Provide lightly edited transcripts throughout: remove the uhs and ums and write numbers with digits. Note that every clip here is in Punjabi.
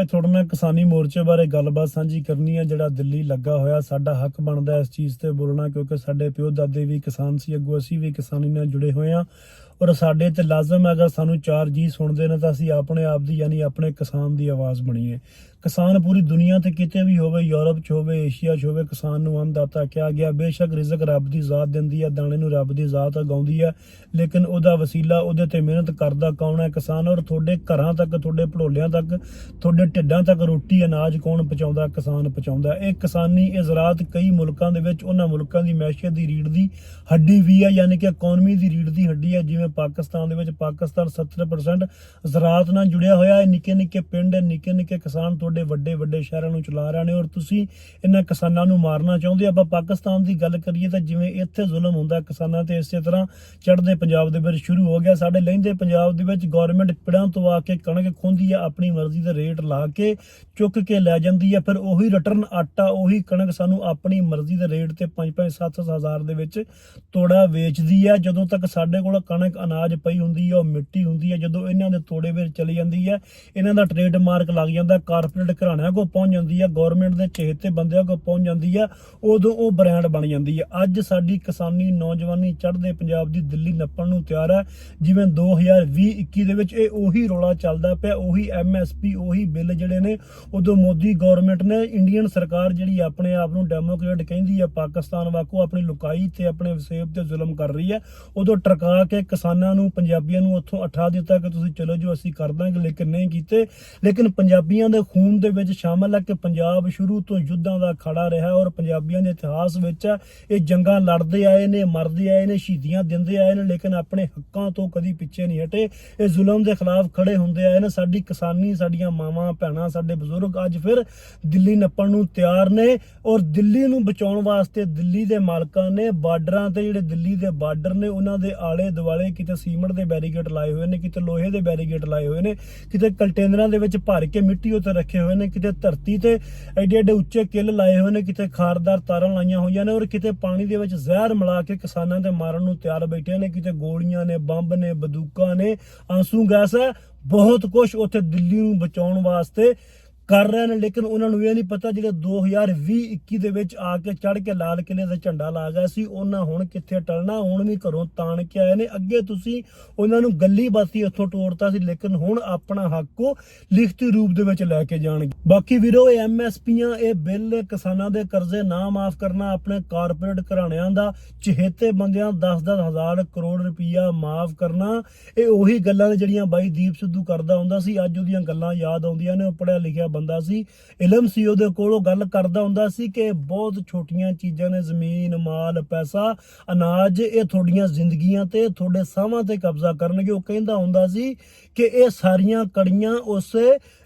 ਅੱਜ ਤੁਹਾਡੇ ਨਾਲ ਕਿਸਾਨੀ ਮੋਰਚੇ ਬਾਰੇ ਗੱਲਬਾਤ ਸਾਂਝੀ ਕਰਨੀ ਹੈ। ਜਿਹੜਾ ਦਿੱਲੀ ਲੱਗਾ ਹੋਇਆ, ਸਾਡਾ ਹੱਕ ਬਣਦਾ ਇਸ ਚੀਜ਼ ਤੇ ਬੋਲਣਾ, ਕਿਉਂਕਿ ਸਾਡੇ ਪਿਓ ਦਾਦੇ ਵੀ ਕਿਸਾਨ ਸੀ, ਅੱਗੋਂ ਅਸੀਂ ਵੀ ਕਿਸਾਨੀ ਨਾਲ ਜੁੜੇ ਹੋਏ ਹਾਂ। ਔਰ ਸਾਡੇ ਤੇ ਲਾਜ਼ਮ ਹੈ, ਅਗਰ ਸਾਨੂੰ 4 ਜੀ ਸੁਣਦੇ ਨੇ ਤਾਂ ਅਸੀਂ ਆਪਣੇ ਆਪ ਦੀ ਯਾਨੀ ਆਪਣੇ ਕਿਸਾਨ ਦੀ ਆਵਾਜ਼ ਬਣੀਏ। ਕਿਸਾਨ ਪੂਰੀ ਦੁਨੀਆ ਤੇ ਕਿਤੇ ਵੀ ਹੋਵੇ, ਯੂਰਪ 'ਚ ਹੋਵੇ, ਏਸ਼ੀਆ 'ਚ ਹੋਵੇ, ਕਿਸਾਨ ਨੂੰ ਅੰਨਦਾਤਾ ਕਿਹਾ ਗਿਆ। ਬੇਸ਼ੱਕ ਰਿਜ਼ਕ ਰੱਬ ਦੀ ਜ਼ਾਤ ਦਿੰਦੀ ਹੈ, ਦਾਣੇ ਨੂੰ ਰੱਬ ਦੀ ਜ਼ਾਤ ਉਗਾਉਂਦੀ ਹੈ, ਲੇਕਿਨ ਉਹਦਾ ਵਸੀਲਾ, ਉਹਦੇ ਤੇ ਮਿਹਨਤ ਕਰਦਾ ਕੌਣ ਹੈ? ਕਿਸਾਨ। ਔਰ ਤੁਹਾਡੇ ਘਰਾਂ ਤੱਕ, ਤੁਹਾਡੇ ਭੜੋਲਿਆਂ ਤੱਕ, ਤੁਹਾਡੇ ਢਿੱਡਾਂ ਤੱਕ ਰੋਟੀ ਅਨਾਜ ਕੌਣ ਪਹੁੰਚਾਉਂਦਾ? ਕਿਸਾਨ ਪਹੁੰਚਾਉਂਦਾ। ਇਹ ਕਿਸਾਨੀ, ਇਹ ਜ਼ਰਾਤ ਕਈ ਮੁਲਕਾਂ ਦੇ ਵਿੱਚ ਉਹਨਾਂ ਮੁਲਕਾਂ ਦੀ ਮੈਸ਼ੀਅਤ ਦੀ ਰੀੜ੍ਹ ਦੀ ਹੱਡੀ ਵੀ ਹੈ, ਯਾਨੀ ਕਿ ਇਕਨੋਮੀ ਦੀ ਰੀੜ੍ਹ ਦੀ ਹੱਡੀ ਹੈ। ਜਿਵੇਂ ਪਾਕਿਸਤਾਨ ਦੇ ਵਿੱਚ, ਪਾਕਿਸਤਾਨ 70% ਜ਼ਰਾਤ ਨਾਲ ਜੁੜਿਆ ਹੋਇਆ ਹੈ। ਨਿੱਕੇ ਨਿੱਕੇ ਪਿੰਡ, ਨਿੱਕੇ ਨਿੱਕੇ ਕਿਸਾਨ ਤੁਹਾਡੇ ਵੱਡੇ ਵੱਡੇ ਸ਼ਹਿਰਾਂ ਨੂੰ ਚਲਾ ਰਹੇ ਨੇ, ਔਰ ਤੁਸੀਂ ਇਹਨਾਂ ਕਿਸਾਨਾਂ ਨੂੰ ਮਾਰਨਾ ਚਾਹੁੰਦੇ। ਆਪਾਂ ਪਾਕਿਸਤਾਨ ਦੀ ਗੱਲ ਕਰੀਏ ਤਾਂ ਜਿਵੇਂ ਇੱਥੇ ਜ਼ੁਲਮ ਹੁੰਦਾ ਕਿਸਾਨਾਂ ਤੇ, ਇਸੇ ਤਰ੍ਹਾਂ ਚੜ੍ਹਦੇ ਪੰਜਾਬ ਦੇ ਵਿੱਚ ਸ਼ੁਰੂ ਹੋ ਗਿਆ। ਸਾਡੇ ਲਹਿੰਦੇ ਪੰਜਾਬ ਦੇ ਵਿੱਚ ਗੌਰਮੈਂਟ ਪਿੜਾਂ ਤੋਂ ਆ ਕੇ ਕਣਕ ਖੋਂਦੀ ਹੈ, ਆਪਣੀ ਮਰਜ਼ੀ ਦੇ ਰੇਟ ਲਾ ਕੇ ਚੁੱਕ ਕੇ ਲੈ ਜਾਂਦੀ ਹੈ। ਫਿਰ ਉਹੀ ਰਿਟਰਨ ਆਟਾ, ਉਹੀ ਕਣਕ ਸਾਨੂੰ ਆਪਣੀ ਮਰਜ਼ੀ ਦੇ ਰੇਟ ਤੇ 5-5, 7-7 ਹਜ਼ਾਰ ਦੇ ਵਿੱਚ ਤੋੜਾ ਵੇਚਦੀ ਹੈ। ਜਦੋਂ ਤੱਕ ਸਾਡੇ ਕੋਲ ਕਣਕ ਅਨਾਜ ਪਈ ਹੁੰਦੀ ਹੈ, ਉਹ ਮਿੱਟੀ ਹੁੰਦੀ ਹੈ। ਜਦੋਂ ਇਹਨਾਂ ਦੇ ਤੋੜੇ ਵਿੱਚ ਚਲੀ ਜਾਂਦੀ ਹੈ, ਇਹਨਾਂ ਦਾ ਟ੍ਰੇਡ ਮਾਰਕ ਲੱਗ ਜਾਂਦਾ, ਕਾਰਪੋਰੇਟ ਘਰਾਣਿਆਂ ਕੋਲ ਪਹੁੰਚ ਜਾਂਦੀ ਹੈ, ਗੌਰਮੈਂਟ ਦੇ ਚਹੇਤੇ ਬੰਦਿਆਂ ਕੋਲ ਪਹੁੰਚ ਜਾਂਦੀ ਹੈ, ਉਦੋਂ ਉਹ ਬ੍ਰਾਂਡ ਬਣ ਜਾਂਦੀ ਹੈ। ਅੱਜ ਸਾਡੀ ਕਿਸਾਨੀ ਨੌਜਵਾਨੀ ਚੜ੍ਹਦੇ ਪੰਜਾਬ ਦੀ ਦਿੱਲੀ ਨੱਪਣ ਨੂੰ ਤਿਆਰ ਹੈ। ਜਿਵੇਂ 2020-21 ਦੇ ਵਿੱਚ ਇਹ ਉਹੀ ਰੌਲਾ ਚੱਲਦਾ ਪਿਆ, ਉਹੀ MSP, ਉਹੀ ਬਿੱਲ ਜਿਹੜੇ ਨੇ, ਉਦੋਂ ਮੋਦੀ ਗੌਰਮੈਂਟ ਨੇ, ਇੰਡੀਅਨ ਸਰਕਾਰ ਜਿਹੜੀ ਆਪਣੇ ਆਪ ਨੂੰ ਡੈਮੋਕ੍ਰੇਟ ਕਹਿੰਦੀ ਹੈ, ਪਾਕਿਸਤਾਨ ਵਾਂਗੂ ਆਪਣੀ ਲੁਕਾਈ ਤੇ ਆਪਣੇ ਵਸੇਬ ਤੇ ਜ਼ੁਲਮ ਕਰ ਰਹੀ ਹੈ, ਉਦੋਂ ਟਰਕਾ ਕੇ ਕਿਸਾਨਾਂ ਨੂੰ, ਪੰਜਾਬੀਆਂ ਨੂੰ ਉੱਥੋਂ ਉਠਾ ਦਿੱਤਾ ਕਿ ਤੁਸੀਂ ਚਲੋ ਜੋ ਅਸੀਂ ਕਰ ਦਾਂਗੇ, ਲੇਕਿਨ ਨਹੀਂ ਕੀਤੇ। ਲੇਕਿਨ ਪੰਜਾਬੀਆਂ ਦੇ ਖੂਨ ਦੇ ਵਿੱਚ ਸ਼ਾਮਲ ਹੈ ਕਿ ਪੰਜਾਬ ਸ਼ੁਰੂ ਤੋਂ ਯੁੱਧਾਂ ਦਾ ਖੜਾ ਰਿਹਾ, ਔਰ ਪੰਜਾਬੀਆਂ ਦੇ ਇਤਿਹਾਸ ਵਿੱਚ ਇਹ ਜੰਗਾਂ ਲੜਦੇ ਆਏ ਨੇ, ਮਰਦੇ ਆਏ ਨੇ, ਸ਼ਹੀਦੀਆਂ ਦਿੰਦੇ ਆਏ ਨੇ, ਲੇਕਿਨ ਆਪਣੇ ਹੱਕਾਂ ਤੋਂ ਕਦੀ ਪਿੱਛੇ ਨਹੀਂ ਹਟੇ। ਇਹ ਜ਼ੁਲਮ ਦੇ ਖਿਲਾਫ ਖੜੇ ਹੁੰਦੇ ਆਏ ਨੇ। ਸਾਡੀ ਕਿਸਾਨੀ, ਸਾਡੀਆਂ ਮਾਵਾਂ ਭੈਣਾਂ, ਸਾਡੇ ਬਜ਼ੁਰਗ ਅੱਜ ਫਿਰ ਦਿੱਲੀ ਨੱਪਣ ਨੂੰ ਤਿਆਰ ਨੇ। ਔਰ ਦਿੱਲੀ ਨੂੰ ਬਚਾਉਣ ਵਾਸਤੇ ਦਿੱਲੀ ਦੇ ਮਾਲਕਾਂ ਨੇ ਬਾਰਡਰਾਂ ਤੇ, ਜਿਹੜੇ ਦਿੱਲੀ ਦੇ ਬਾਰਡਰ ਨੇ, ਉਹਨਾਂ ਦੇ ਆਲੇ ਦੁਆਲੇ ਕਿਤੇ ਸੀਮੈਂਟ ਦੇ ਬੈਰੀਕੇਡ ਲਾਏ ਹੋਏ ਨੇ, ਕਿਤੇ ਲੋਹੇ ਦੇ ਬੈਰੀਕੇਡ ਲਾਏ ਹੋਏ ਨੇ, ਕਿਤੇ ਕੰਟੇਨਰਾਂ ਦੇ ਵਿੱਚ ਭਰ ਕੇ ਮਿੱਟੀ ਉੱਤੇ ਰੱਖੇ ਹੋਏ ਨੇ, ਕਿਤੇ ਧਰਤੀ ਤੇ ਐਡੇ ਐਡੇ ਉੱਚੇ ਕਿੱਲ ਲਾਏ ਹੋਏ ਨੇ, ਕਿਤੇ ਖਾਰਦਾਰ ਤਾਰਾਂ ਲਾਈਆਂ ਹੋਈਆਂ ਨੇ, ਔਰ ਕਿਤੇ ਪਾਣੀ ਦੇ ਵਿੱਚ ਜ਼ਹਿਰ ਮਿਲਾ ਕੇ ਕਿਸਾਨਾਂ ਦੇ ਮਾਰਨ ਨੂੰ ਤਿਆਰ ਬੈਠੇ ਨੇ। ਕਿਤੇ ਗੋਲੀਆਂ ਨੇ, ਬੰਬ ਨੇ, ਬੰਦੂਕਾਂ ਨੇ, ਆਂਸੂ ਗੈਸ ਹੈ, ਬਹੁਤ ਕੁਝ ਉੱਥੇ ਦਿੱਲੀ ਨੂੰ ਬਚਾਉਣ ਵਾਸਤੇ ਕਰ ਰਹੇ ਨੇ। ਲੇਕਿਨ ਉਹਨਾਂ ਨੂੰ ਇਹ ਨਹੀਂ ਪਤਾ, ਜਿਹੜੇ 2020-21 ਦੇ ਵਿੱਚ ਆ ਕੇ ਚੜ੍ਹ ਕੇ ਲਾਲ ਕਿਲੇ ਦਾ ਝੰਡਾ ਲਾ ਗਿਆ ਸੀ, ਉਹਨਾਂ ਹੁਣ ਕਿੱਥੇ ਟਲਣਾ। ਹੁਣ ਵੀ ਘਰੋਂ ਤਾਣ ਕੇ ਆਏ ਨੇ। ਅੱਗੇ ਤੁਸੀਂ ਉਹਨਾਂ ਨੂੰ ਗੱਲੀ ਬਾਤੀ ਇੱਥੋਂ ਤੋੜਤਾ ਸੀ, ਲੇਕਿਨ ਹੁਣ ਆਪਣਾ ਹੱਕ ਉਹ ਲਿਖਤੀ ਰੂਪ ਦੇ ਵਿੱਚ ਲੈ ਕੇ ਜਾਣਗੇ। ਬਾਕੀ ਵੀਰੋ, ਇਹ MSPਆਂ, ਇਹ ਬਿੱਲ, ਕਿਸਾਨਾਂ ਦੇ ਕਰਜ਼ੇ ਨਾ ਮਾਫ ਕਰਨਾ, ਆਪਣੇ ਕਾਰਪੋਰੇਟ ਘਰਾਣਿਆਂ ਦਾ, ਚਹੇਤੇ ਬੰਦਿਆਂ 10-10 ਹਜ਼ਾਰ ਕਰੋੜ ਰੁਪਈਆ ਮਾਫ ਕਰਨਾ, ਇਹ ਉਹੀ ਗੱਲਾਂ ਨੇ ਜਿਹੜੀਆਂ ਬਾਈ ਦੀਪ ਸਿੱਧੂ ਕਰਦਾ ਹੁੰਦਾ ਸੀ। ਅੱਜ ਉਹਦੀਆਂ ਗੱਲਾਂ ਯਾਦ ਆਉਂਦੀਆਂ ਨੇ। ਉਹ ਪੜ੍ਹਿਆ ਲਿਖਿਆ ਬੰਦਾ ਸੀ, ਇਲਮ ਸੀ ਉਹਦੇ ਕੋਲ। ਉਹ ਗੱਲ ਕਰਦਾ ਹੁੰਦਾ ਸੀ ਕਿ ਬਹੁਤ ਛੋਟੀਆਂ ਚੀਜ਼ਾਂ ਨੇ, ਜ਼ਮੀਨ, ਮਾਲ, ਪੈਸਾ, ਅਨਾਜ, ਇਹ ਤੁਹਾਡੀਆਂ ਜ਼ਿੰਦਗੀਆਂ ਤੇ, ਤੁਹਾਡੇ ਸਾਹਾਂ ਤੇ ਕਬਜ਼ਾ ਕਰਨਗੇ। ਉਹ ਕਹਿੰਦਾ ਹੁੰਦਾ ਸੀ ਕਿ ਇਹ ਸਾਰੀਆਂ ਕੜੀਆਂ ਉਸ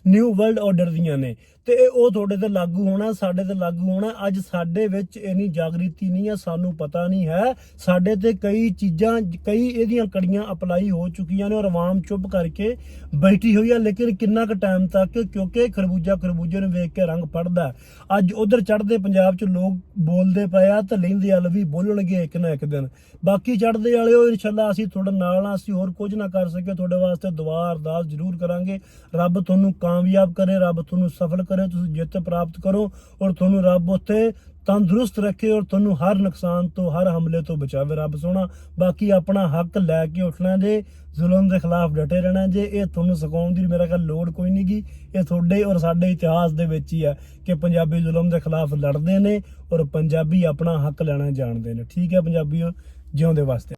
ਨਿਊ ਵਰਲਡ ਆਰਡਰ ਦੀਆਂ ਨੇ ਤੇ ਉਹ ਤੁਹਾਡੇ ਤੇ ਲਾਗੂ ਹੋਣਾ, ਸਾਡੇ ਤੇ ਲਾਗੂ ਹੋਣਾ। ਅੱਜ ਸਾਡੇ ਵਿੱਚ ਇੰਨੀ ਜਾਗ੍ਰਿਤੀ ਨਹੀਂ ਹੈ, ਸਾਨੂੰ ਪਤਾ ਨਹੀਂ ਹੈ। ਸਾਡੇ ਤੇ ਕਈ ਚੀਜ਼ਾਂ, ਕਈ ਇਹਦੀਆਂ ਕੜੀਆਂ ਅਪਲਾਈ ਹੋ ਚੁੱਕੀਆਂ ਨੇ, ਔਰ ਆਵਾਮ ਚੁੱਪ ਕਰਕੇ ਬੈਠੀ ਹੋਈ ਹੈ। ਲੇਕਿਨ ਕਿੰਨਾ ਕੁ ਟਾਈਮ ਤੱਕ? ਕਿਉਂਕਿ ਖਰਬੂਜੇ ਨੂੰ ਵੇਖ ਕੇ ਰੰਗ ਫੜਦਾ। ਅੱਜ ਉਧਰ ਚੜ੍ਹਦੇ ਪੰਜਾਬ 'ਚ ਲੋਕ ਬੋਲਦੇ ਪਏ ਆ, ਤਾਂ ਲਹਿੰਦੇ ਵਾਲ ਵੀ ਬੋਲਣਗੇ ਇੱਕ ਨਾ ਇੱਕ ਦਿਨ। ਬਾਕੀ ਚੜ੍ਹਦੇ ਵਾਲਿਓ, ਇਨਸ਼ਾਅੱਲਾ ਅਸੀਂ ਤੁਹਾਡੇ ਨਾਲ ਆ। ਅਸੀਂ ਹੋਰ ਕੁਝ ਨਾ ਕਰ ਸਕੇ, ਤੁਹਾਡੇ ਵਾਸਤੇ ਦੁਆ ਅਰਦਾਸ ਜ਼ਰੂਰ ਕਰਾਂਗੇ। ਰੱਬ ਤੁਹਾਨੂੰ ਕਾਮਯਾਬ ਕਰੇ, ਰੱਬ ਤੁਹਾਨੂੰ ਸਫਲ ਕਰੇ, ਤੁਸੀਂ ਜਿੱਤ ਪ੍ਰਾਪਤ ਕਰੋ, ਔਰ ਤੁਹਾਨੂੰ ਰੱਬ ਉੱਥੇ ਤੰਦਰੁਸਤ ਰੱਖੇ, ਔਰ ਤੁਹਾਨੂੰ ਹਰ ਨੁਕਸਾਨ ਤੋਂ, ਹਰ ਹਮਲੇ ਤੋਂ ਬਚਾਵੇ ਰੱਬ ਸੋਹਣਾ। ਬਾਕੀ ਆਪਣਾ ਹੱਕ ਲੈ ਕੇ ਉੱਠਣਾ ਜੇ, ਜ਼ੁਲਮ ਦੇ ਖਿਲਾਫ ਡਟੇ ਰਹਿਣਾ ਜੇ। ਇਹ ਤੁਹਾਨੂੰ ਸਿਖਾਉਣ ਦੀ ਮੇਰਾ ਖਿਆਲ ਲੋੜ ਕੋਈ ਨਹੀਂ ਗੀ। ਇਹ ਤੁਹਾਡੇ ਔਰ ਸਾਡੇ ਇਤਿਹਾਸ ਦੇ ਵਿੱਚ ਹੀ ਹੈ ਕਿ ਪੰਜਾਬੀ ਜ਼ੁਲਮ ਦੇ ਖਿਲਾਫ ਲੜਦੇ ਨੇ, ਔਰ ਪੰਜਾਬੀ ਆਪਣਾ ਹੱਕ ਲੈਣਾ ਜਾਣਦੇ ਨੇ। ਠੀਕ ਹੈ ਪੰਜਾਬੀਓ, ਜਿਉਂਦੇ ਵਾਸਤੇ।